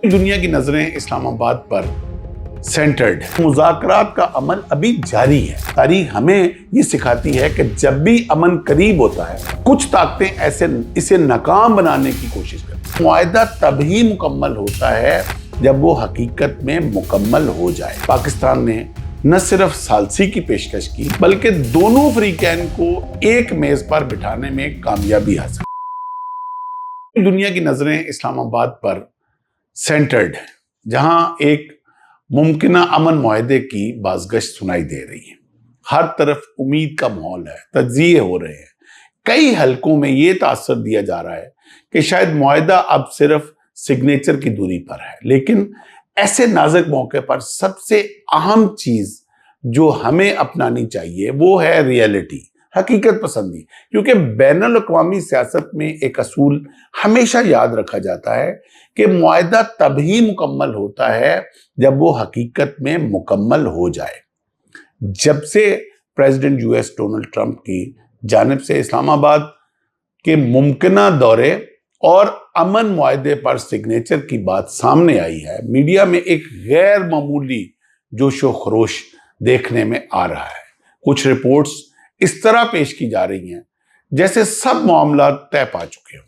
दुनिया की नजरें इस्लामाबाद पर सेंटर्ड है। मुज़ाकरात का अमल अभी जारी है। तारीख हमें ये सिखाती है कि जब भी अमन करीब होता है, कुछ ताकतें ऐसे इसे नाकाम बनाने की कोशिश करती हैं। मुआहदा तभी मुकम्मल होता है जब वो हकीकत में मुकम्मल हो जाए। पाकिस्तान ने न सिर्फ सालसी की पेशकश की, बल्कि दोनों फ्रीकैन को एक मेज पर बिठाने में कामयाबी हासिल की। दुनिया की नजरें इस्लामाबाद पर सेंटर्ड है, जहां एक मुमकिना अमन मुआहदे की बाज़गश्त सुनाई दे रही है। हर तरफ उम्मीद का माहौल है, तज्ज़िये हो रहे हैं। कई हलकों में ये तासर दिया जा रहा है कि शायद मुआहदा अब सिर्फ सिग्नेचर की दूरी पर है। लेकिन ऐसे नाजुक मौके पर सबसे अहम चीज जो हमें अपनानी चाहिए वो है रियलिटी, हकीकत पसंदी। क्योंकि बैनुल अक़वामी सियासत में एक असूल हमेशा याद रखा जाता है कि मुआहदा तभी मुकम्मल होता है जब वो हकीकत में मुकम्मल हो जाए। जब से प्रेसिडेंट यूएस डोनाल्ड ट्रंप की जानिब से इस्लामाबाद के मुमकिना दौरे और अमन मुआहदे पर सिग्नेचर की बात सामने आई है, मीडिया में एक गैर मामूली जोशो खरोश देखने में आ रहा है। कुछ रिपोर्ट्स इस तरह पेश की जा रही हैं जैसे सब मामला तय पा चुके हों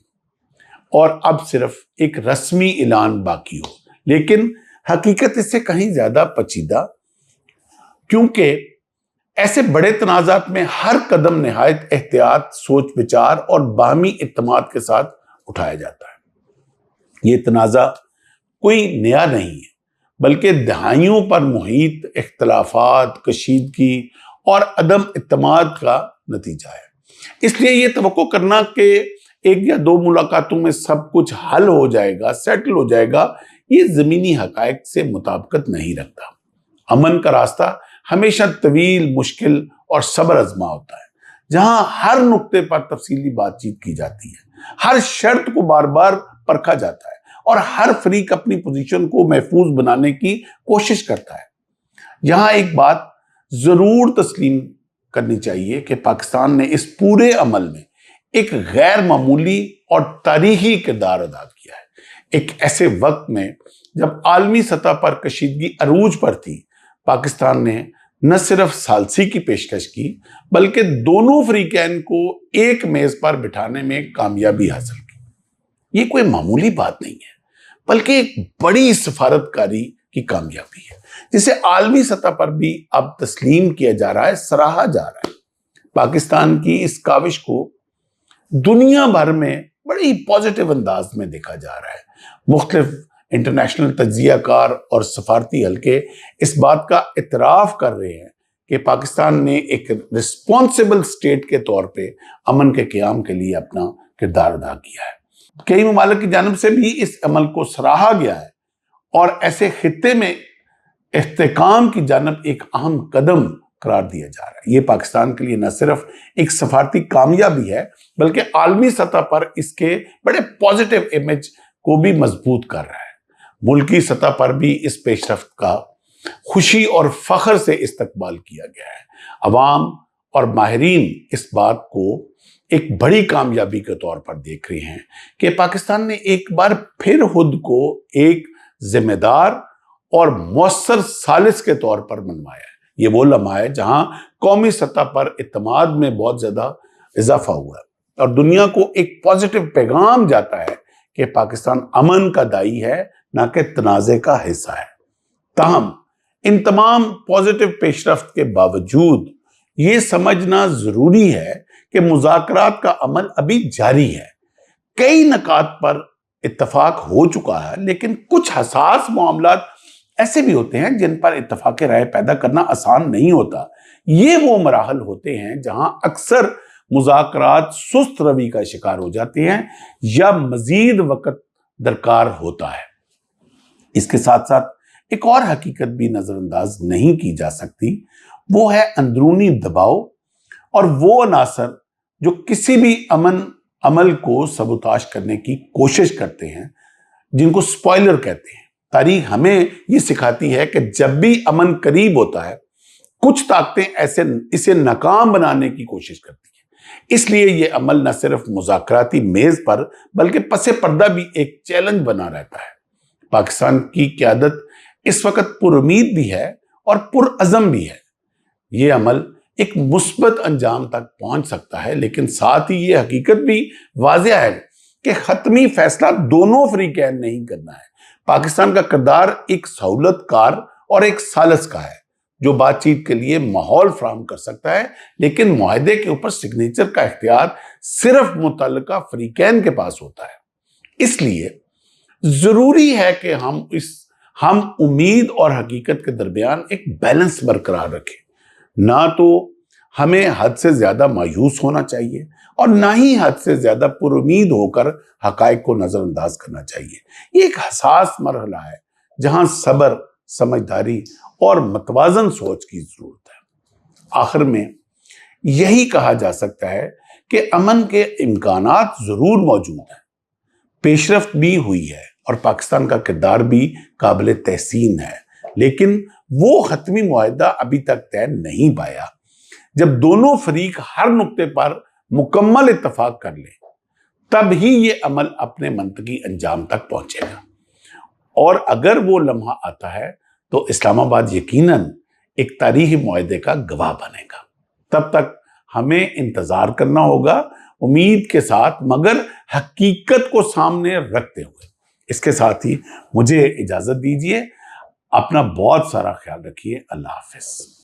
और अब सिर्फ एक रस्मी ऐलान बाकी हो। लेकिन हकीकत इससे कहीं ज्यादा पेचीदा, क्योंकि ऐसे बड़े तनाज़ात में हर कदम निहायत एहतियात, सोच विचार और बाहमी इत्तेमाद के साथ उठाया जाता है। ये तनाज़ा कोई नया नहीं है, बल्कि दहाइयों पर मुहित इख्तलाफात, कशीदगी और अदम इत्तेमाद का नतीजा है। इसलिए ये तवक्को करना कि एक या दो मुलाकातों में सब कुछ हल हो जाएगा, सेटल हो जाएगा, ये ज़मीनी हकायक से मुताबिकत नहीं रखता। अमन का रास्ता हमेशा तवील, मुश्किल और सब्र आज़मा होता है, जहां हर नुक्ते पर तफसीली बातचीत की जाती है, हर शर्त को बार बार परखा जाता है और हर फरीक अपनी पोजीशन को महफूज बनाने की कोशिश करता है। यहां एक बात जरूर तस्लीम करनी चाहिए कि पाकिस्तान ने इस पूरे अमल में एक गैर मामूली और तारीखी किरदार अदा किया है। एक ऐसे वक्त में जब आलमी सतह पर कशीदगी अरूज पर थी, पाकिस्तान ने न सिर्फ सालसी की पेशकश की, बल्कि दोनों फ्रीकैन को एक मेज पर बिठाने में कामयाबी हासिल की। ये कोई मामूली बात नहीं है, बल्कि एक बड़ी सफारतकारी की कामयाबी है, जिसे आलमी सतह पर भी अब तस्लीम किया जा रहा है, सराहा जा रहा है। पाकिस्तान की इस काविश को दुनिया भर में बड़ी पॉजिटिव अंदाज में देखा जा रहा है। मुख्तलिफ इंटरनेशनल तज्जियाकार और सफारती हल्के इस बात का इतराफ कर रहे हैं कि पाकिस्तान ने एक रिस्पॉन्सिबल स्टेट के तौर पे अमन के क़याम के लिए अपना किरदार अदा किया है। कई ममालिक की जानिब से भी इस अमल को सराहा गया है और ऐसे खित्ते में इस्तेहकाम की जानिब एक अहम कदम करार दिया जा रहा है। ये पाकिस्तान के लिए न सिर्फ एक सफारती कामयाबी है, बल्कि आलमी सतह पर इसके बड़े पॉजिटिव इमेज को भी मजबूत कर रहा है। मुल्की सतह पर भी इस पेशरफ्त का खुशी और फख्र से इस्तकबाल किया गया है। अवाम और माहिरीन इस बात को एक बड़ी कामयाबी के तौर पर देख रहे हैं कि पाकिस्तान ने एक बार फिर खुद को एक जिम्मेदार और मौसर सालिस के तौर पर मनवाया है। ये वो लम्हा है जहां कौमी सतह पर इत्तेमाद में बहुत ज्यादा इजाफा हुआ है और दुनिया को एक पॉजिटिव पैगाम जाता है कि पाकिस्तान अमन का दाई है, ना कि तनाज़े का हिस्सा है। ताहम इन तमाम पॉजिटिव पेशरफ्त के बावजूद ये समझना जरूरी है कि मुज़ाकरात का अमल अभी जारी है। कई नकात पर इत्तफाक हो चुका है, लेकिन कुछ हसास मामलात ऐसे भी होते हैं जिन पर इत्तफाक राय पैदा करना आसान नहीं होता। ये वो मराहल होते हैं जहां अक्सर मुज़ाकरात सुस्त रवि का शिकार हो जाते हैं या मजीद वक्त दरकार होता है। इसके साथ साथ एक और हकीकत भी नजरअंदाज नहीं की जा सकती, वो है अंदरूनी दबाव और वो अनासर जो किसी भी अमल को सबूताश करने की कोशिश करते हैं, जिनको स्पॉइलर कहते हैं। तारीख हमें ये सिखाती है कि जब भी अमन करीब होता है, कुछ ताकतें ऐसे इसे नाकाम बनाने की कोशिश करती हैं। इसलिए ये अमल न सिर्फ मुज़ाकराती मेज पर बल्कि पसे पर्दा भी एक चैलेंज बना रहता है। पाकिस्तान की क़यादत इस वक्त पुरुमीद भी है और पुरअज़म भी है। ये अमल एक मुस्बत अंजाम तक पहुंच सकता है, लेकिन साथ ही ये हकीकत भी वाज़ेह है कि हतमी फैसला दोनों फरीकैन ने ही करना है। पाकिस्तान का किरदार एक सहूलतकार और एक सालस का है जो बातचीत के लिए माहौल फराहम कर सकता है, लेकिन मुआहदे के ऊपर सिग्नेचर का इख्तियार सिर्फ मुतल्लिका फरीकैन के पास होता है। इसलिए जरूरी है कि हम उम्मीद और हकीकत के दरमियान एक बैलेंस बरकरार रखें। ना तो हमें हद से ज्यादा मायूस होना चाहिए और ना ही हद से ज्यादा पुरुमीद होकर हकायक को नजरअंदाज करना चाहिए। ये एक हसास मरहला है जहां सब्र, समझदारी और मतवाजन सोच की जरूरत है। आखिर में यही कहा जा सकता है कि अमन के इम्कानात जरूर मौजूद हैं, पेशरफ्त भी हुई है और पाकिस्तान का किरदार भी काबिल तहसीन है, लेकिन वो हतमी मुआहदा अभी तक तय नहीं पाया। जब दोनों फरीक हर नुक्ते पर मुकम्मल इत्तफाक कर ले, तब ही ये अमल अपने मंतकी अंजाम तक पहुंचेगा। और अगर वो लम्हा आता है तो इस्लामाबाद यकीनन एक तारीखी मुआहदे का गवाह बनेगा। तब तक हमें इंतजार करना होगा, उम्मीद के साथ मगर हकीकत को सामने रखते हुए। इसके साथ ही मुझे इजाजत दीजिए। अपना बहुत सारा ख्याल रखिए। अल्लाह हाफिज।